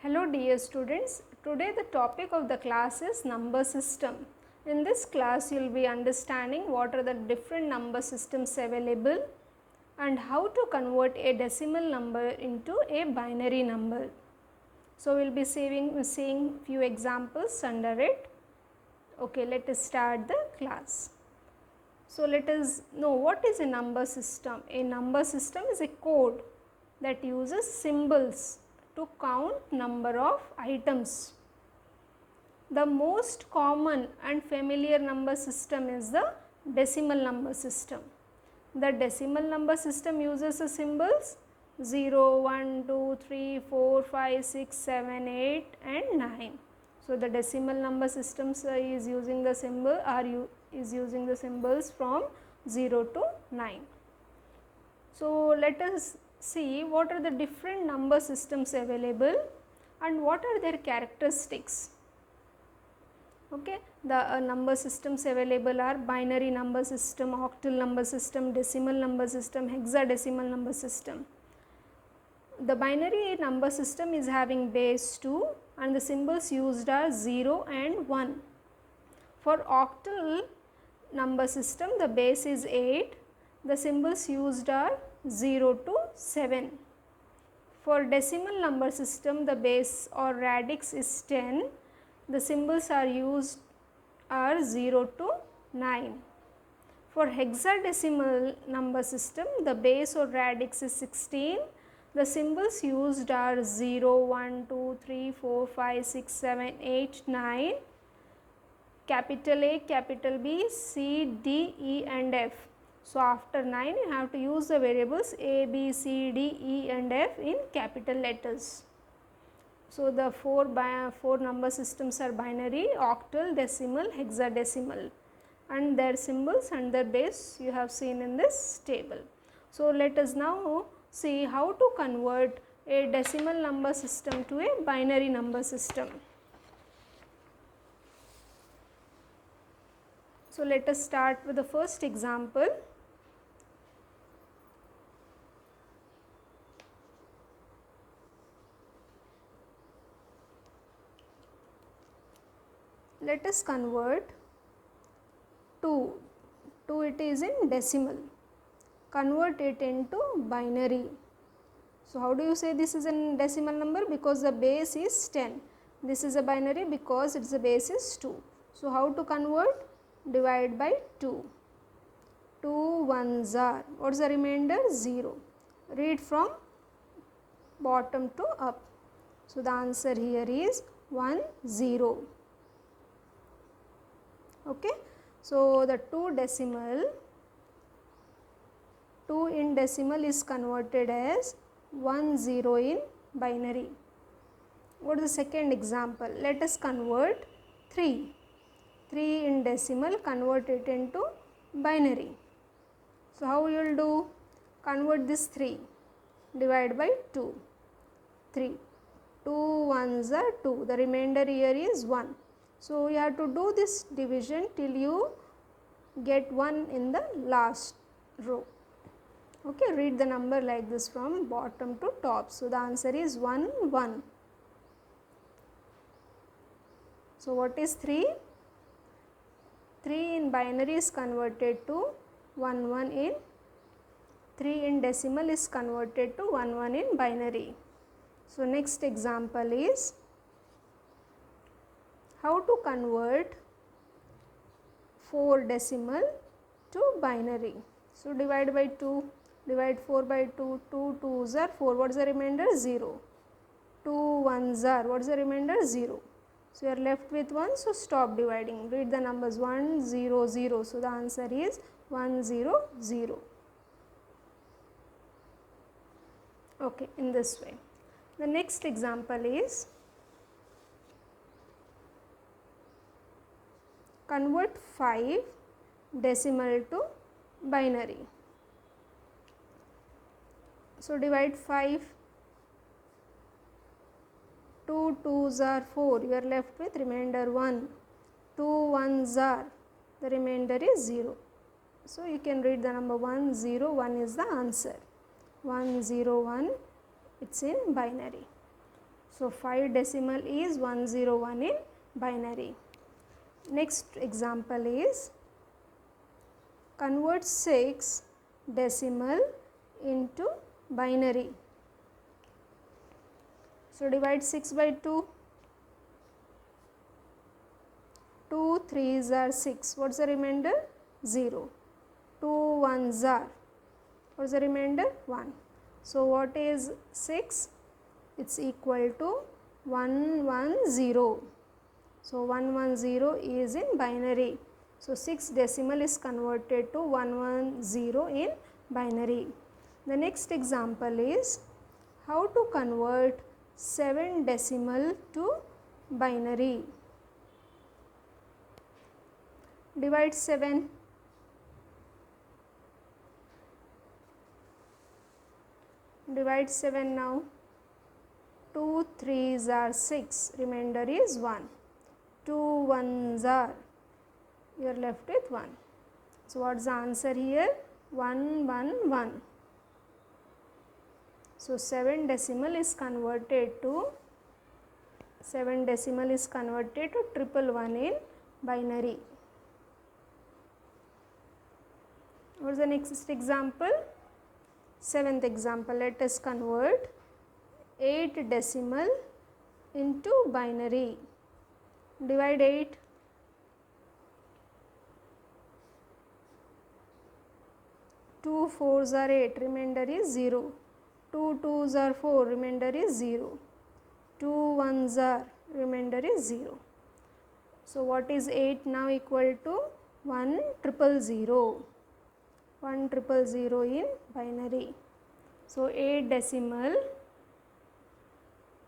Hello dear students, today the topic of the class is number system. In this class you will be understanding what are the different number systems available and how to convert a decimal number into a binary number. So we will be seeing few examples under it. Okay, let us start the class. So let us know what is a number system. A number system is a code that uses symbols to count number of items. The most common and familiar number system is the decimal number system. The decimal number system uses the symbols 0, 1, 2, 3, 4, 5, 6, 7, 8 and 9. So the decimal number systems is using the symbols from 0 to 9. So let us see what are the different number systems available and what are their characteristics. Okay, the number systems available are binary number system, octal number system, decimal number system, hexadecimal number system. The binary number system is having base 2 and the symbols used are 0 and 1. For octal number system, the base is 8, the symbols used are 0 to 7. For decimal number system, the base or radix is 10, the symbols are used are 0 to 9. For hexadecimal number system, the base or radix is 16, the symbols used are 0, 1, 2, 3, 4, 5, 6, 7, 8, 9, capital A, capital B, C, D, E and F. So after 9 you have to use the variables A, B, C, D, E and F in capital letters. So the four number systems are binary, octal, decimal, hexadecimal and their symbols and their base you have seen in this table. So let us now see how to convert a decimal number system to a binary number system. So let us start with the first example. Let us convert 2 it is in decimal, convert it into binary. So how do you say this is a decimal number? Because the base is 10, this is a binary because its base is 2. So how to convert? Divide by 2, 2 ones are, what is the remainder? 0. Read from bottom to up. So the answer here is 1 0. Okay, so the 2 in decimal is converted as 1 0 in binary. What is the second example? Let us convert 3 in decimal, convert it into binary. So how you will do? Convert this 3, divide by 2, 3, 2 ones are 2, the remainder here is 1. So you have to do this division till you get 1 in the last row. Okay, read the number like this from bottom to top. So the answer is 1 1. So what is 3? 3 in binary is converted to 1 1 in 3 in decimal is converted to 1 1 in binary. So next example is how to convert 4 decimal to binary. So divide by 2, divide 4 by 2, 2 2s are 4, what is the remainder? 0. 2 1s are, what is the remainder? 0. So you are left with 1, so stop dividing, read the numbers 1 0 0. So the answer is 1 0 0. Okay, in this way. The next example is convert 5 decimal to binary. So divide 5, 2 2s are 4, you are left with remainder 1, 2 1s are, the remainder is 0. So you can read the number 1 0 1 is the answer, 1 0 1, it's in binary. So 5 decimal is 101 in binary. Next example is convert 6 decimal into binary. So divide 6 by 2. 2 3s are 6. What is the remainder? 0. 2 1s are. What is the remainder? 1. So what is 6? It's equal to 110. So 110 is in binary. So 6 decimal is converted to 110 in binary. The next example is how to convert 7 decimal to binary. Divide 7. Divide 7 now. 2 3s are 6. Remainder is 1. 2 1s are. You are left with 1. So what is the answer here? 111. So 7 decimal is converted to 111 in binary. What is the next example? 7th example. Let us convert 8 decimal into binary. Divide 8. Two 4s are 8. Remainder is 0. 2 2s are 4. Remainder is 0. 2 1s are. Remainder is 0. So what is 8 now? Equal to 1,000. 1,000 in binary. So 8 decimal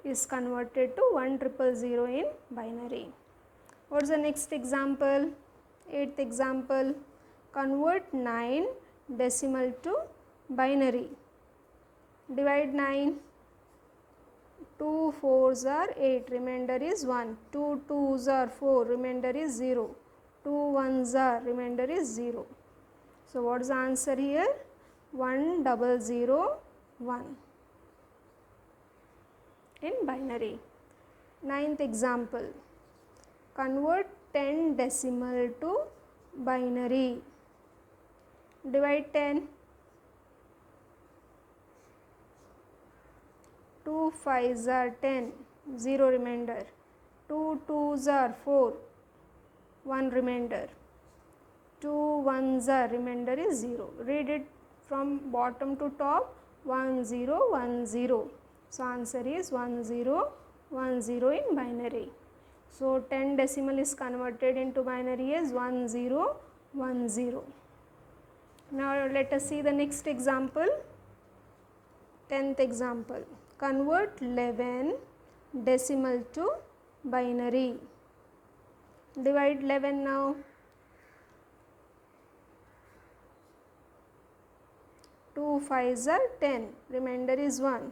is converted to 1,000 in binary. What is the next example? 8th example. Convert 9 decimal to binary. Divide 9. 2 4s are 8. Remainder is 1. 2 2s are 4. Remainder is 0. 2 1s are. Remainder is 0. So what is the answer here? 1001 in binary. 9th example. Convert 10 decimal to binary. Divide 10. 2 5s are 10. 0 remainder. 2 2s are 4. 1 remainder. 2 1s are. Remainder is 0. Read it from bottom to top. 1010. So answer is 1010 in binary. So 10 decimal is converted into binary as 1010. Now let us see the next example. 10th example. Convert 11 decimal to binary. Divide 11 now. 2 5s are 10. Remainder is 1.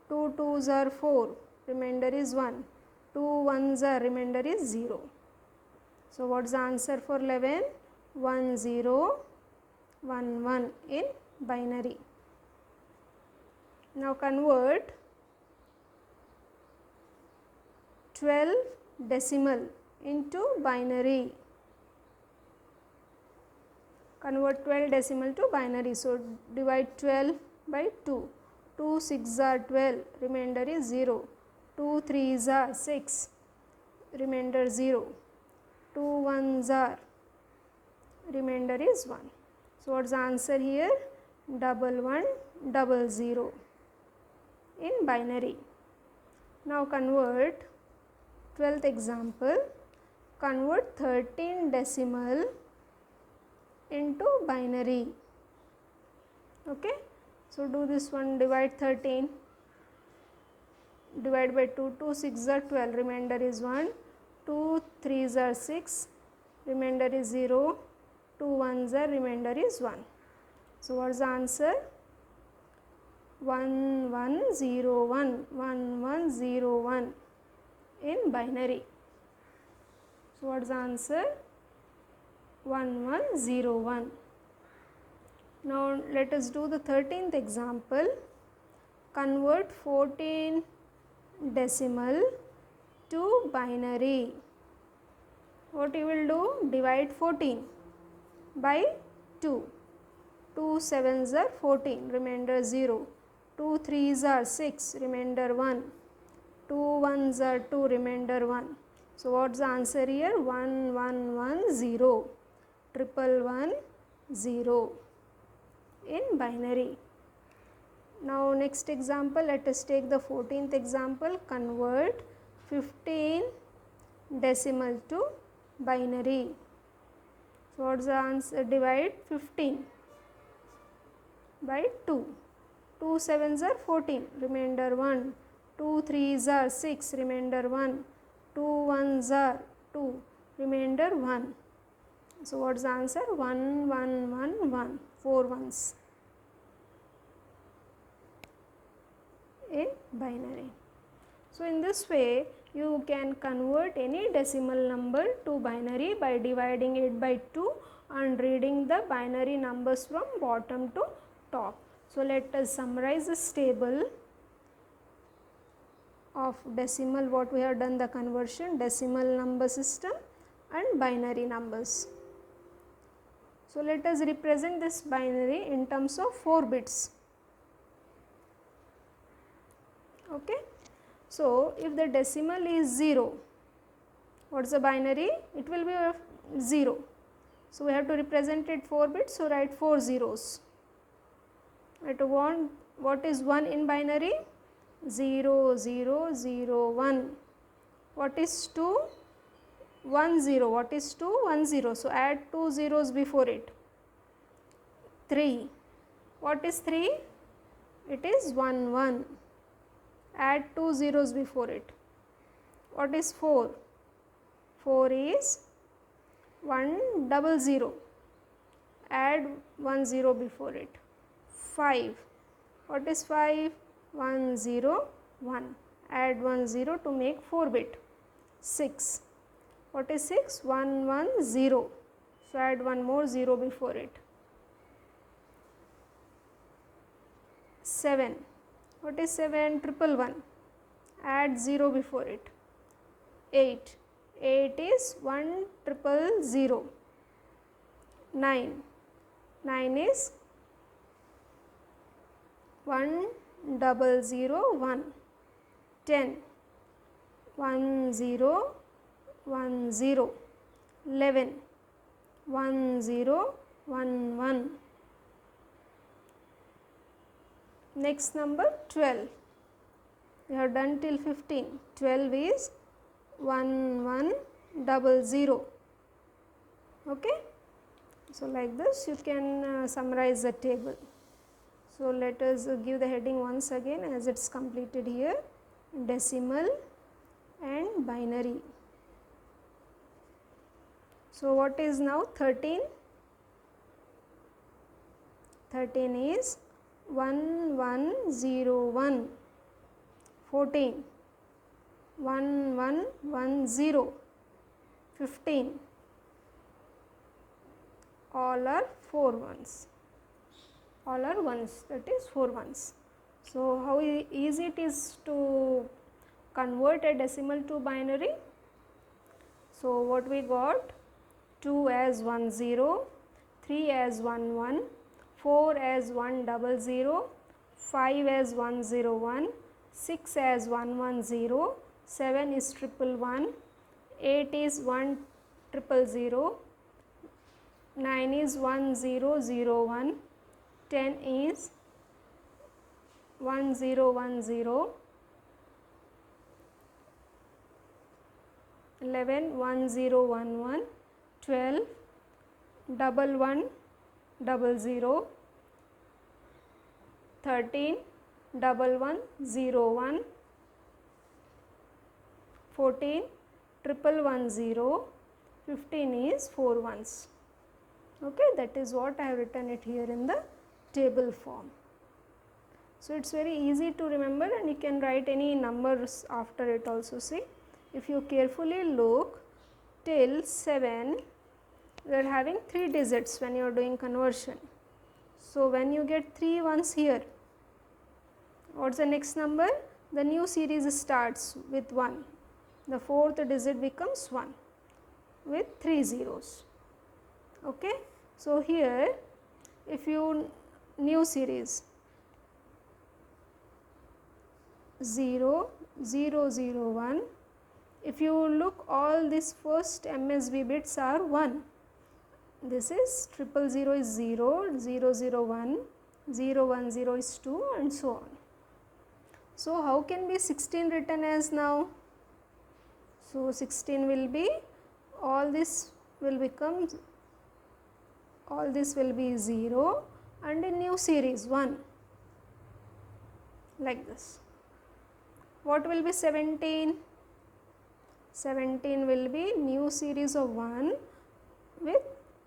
2 2s are 4. Remainder is 1. 2 1s are. Remainder is 0. So what is the answer for 11? 1011 in binary. Now convert 12 decimal into binary. Convert 12 decimal to binary. So divide 12 by 2. 2 6s are 12. Remainder is 0. 2 3s are 6. Remainder 0. 2 1s are. Remainder is 1. So what is the answer here? 1100 in binary. Now convert 12th example. Convert 13 decimal into binary. Okay. So do this one. Divide 13. Divide by 2. 2 6s are 12. Remainder is 1. 2 3s are 6. Remainder is 0. 2 1s are. Remainder is 1. So what is the answer? 1101 in binary. So what is the answer? 1101. Now let us do the 13th example. Convert 14 decimal to binary. What you will do? Divide 14 by 2. 2 sevens are 14, remainder 0. 2 threes are 6, remainder 1. 2 ones are 2, remainder 1. So what's the answer here? 1 1 1 0. 1 1 0 in binary. Now next example, let us take the 14th example. Convert 15 decimal to binary. So what's the answer? Divide 15 by 2. 2 sevens are 14, remainder 1. 2 threes are 6, remainder 1. 2 ones are 2, remainder 1. So what's the answer? 1 1 1 1, 4 ones in binary. So in this way you can convert any decimal number to binary by dividing it by 2 and reading the binary numbers from bottom to top. So let us summarize this table of decimal, what we have done the conversion, decimal number system and binary numbers. So let us represent this binary in terms of 4 bits. Okay. So if the decimal is 0, what is the binary? It will be 0. So we have to represent it 4 bits, so write 4 zeros. What is 1 in binary? 0 0 0 1. What is 2? 1 0. What is 2? 1 0. So add 2 zeros before it. 3. What is 3? It is 1 1. Add 2 zeros before it. What is 4? 4 is 1 double 0. Add 1 0 before it. 5. What is 5? 1 0 1. Add 1 0 to make 4 bit. 6. What is 6? 1 1 0. So add 1 more 0 before it. 7. What is 7? 1 1. Add 0 before it. 8. 8 is 1 0 0. 9. 9 is 1 0 0 1. 10. 1 0 1 0. 11. 1 0 1 1. Next number 12. We have done till 15. 12 is 1 1 0 0. Okay. So like this you can summarize the table. So let us give the heading once again as it's completed here. Decimal and binary. So what is now 13? 13 is 1 1 0 1. 14 1 1 1 0. 15 all are 4 ones. All are ones, that is 4 ones. So how easy it is to convert a decimal to binary? So what we got? 2 as 1 0, 3 as 1 1, 4 as 1 0 0, 5 as 1 0 1, 6 as 1 1 0, 7 is 1 1, 8 is 1 0 0, 9 is 1 0 0 1, 10 is 1 0 1 0, 11 1 0 1 1, 12 1 1 0 0, 13 1 1 0 1, 14 1 1 0, 15 is 4 ones. Okay, that is what I have written it here in the table form. So it's very easy to remember and you can write any numbers after it also. See, if you carefully look, till 7 we are having 3 digits when you are doing conversion. So when you get 3 ones here, what's the next number? the new series starts with 1. The fourth digit becomes 1 with 3 zeros. Okay. So, here if you new series 0, 0, 0, 1, if you look, all these first MSB bits are 1. This is 000 is 0, 0, 0, 1, 0, 1, 0 is 2 and so on. So, how can be 16 written as now? So, 16 will be, all this will become, all this will be 0 and a new series 1 like this. What will be 17? 17 will be new series of 1 with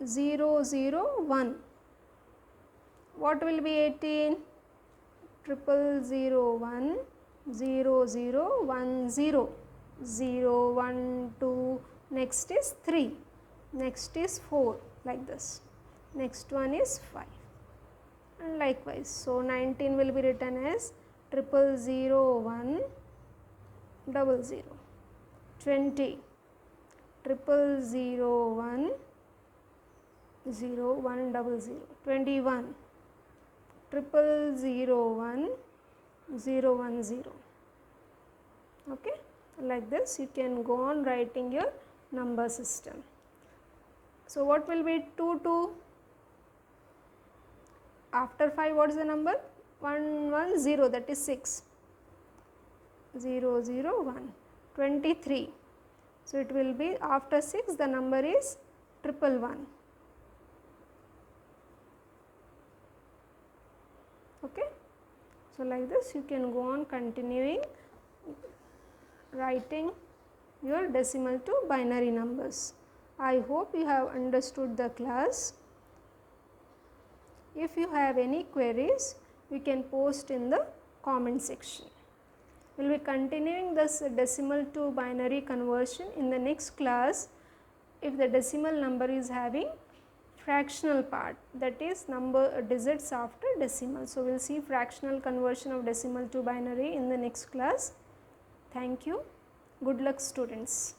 0, 0, 1. What will be 18? 0, 0, 1, 0, 0, 1, 0, 0, 1, 2, next is 3, next is 4 like this, next one is 5 and likewise. So, 19 will be written as 0, 0, 1, 00, 20, 0, 0, 1, 0, 1, 00, 21, 0, 0, 1, 0, 1, 0. Okay. Like this you can go on writing your number system. So, what will be 2, 2? After 5 what is the number? 1, 1, 0, that is 6. 0, 0, 1, 23. So, it will be after 6 the number is 111. Okay. So, like this you can go on continuing writing your decimal to binary numbers. I hope you have understood the class. If you have any queries, you can post in the comment section. We will be continuing this decimal to binary conversion in the next class if the decimal number is having fractional part, that is number digits after decimal. So, we will see fractional conversion of decimal to binary in the next class. Thank you. Good luck students.